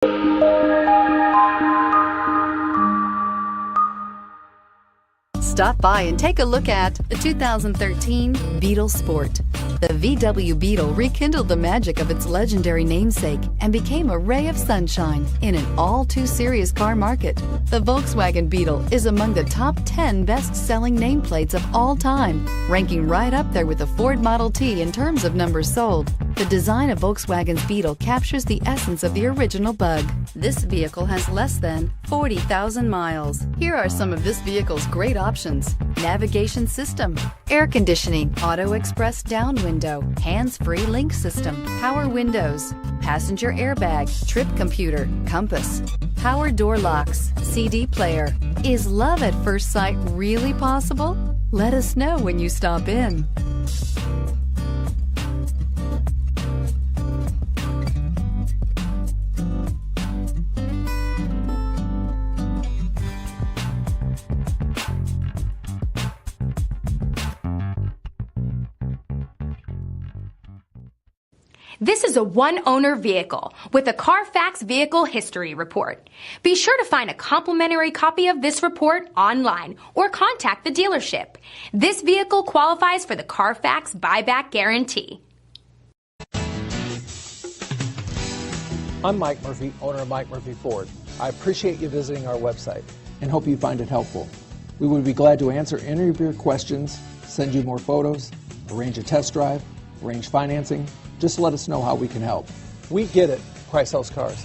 Stop by and take a look at the 2013 Beetle Sport. The VW Beetle rekindled the magic of its legendary namesake and became a ray of sunshine in an all-too-serious car market. The Volkswagen Beetle is among the top 10 best-selling nameplates of all time, ranking right up there with the Ford Model T in terms of numbers sold. The design of Volkswagen's Beetle captures the essence of the original bug. This vehicle has less than 40,000 miles. Here are some of this vehicle's great options: navigation system, air conditioning, auto express down window, hands-free link system, power windows, passenger airbag, trip computer, compass, power door locks, CD player. Is love at first sight really possible? Let us know when you stop in. This is a one-owner vehicle with a Carfax Vehicle History Report. Be sure to find a complimentary copy of this report online or contact the dealership. This vehicle qualifies for the Carfax Buyback Guarantee. I'm Mike Murphy, owner of Mike Murphy Ford. I appreciate you visiting our website and hope you find it helpful. We would be glad to answer any of your questions, send you more photos, arrange a test drive, arrange financing. Just let us know how we can help. We get it, Price House Cars.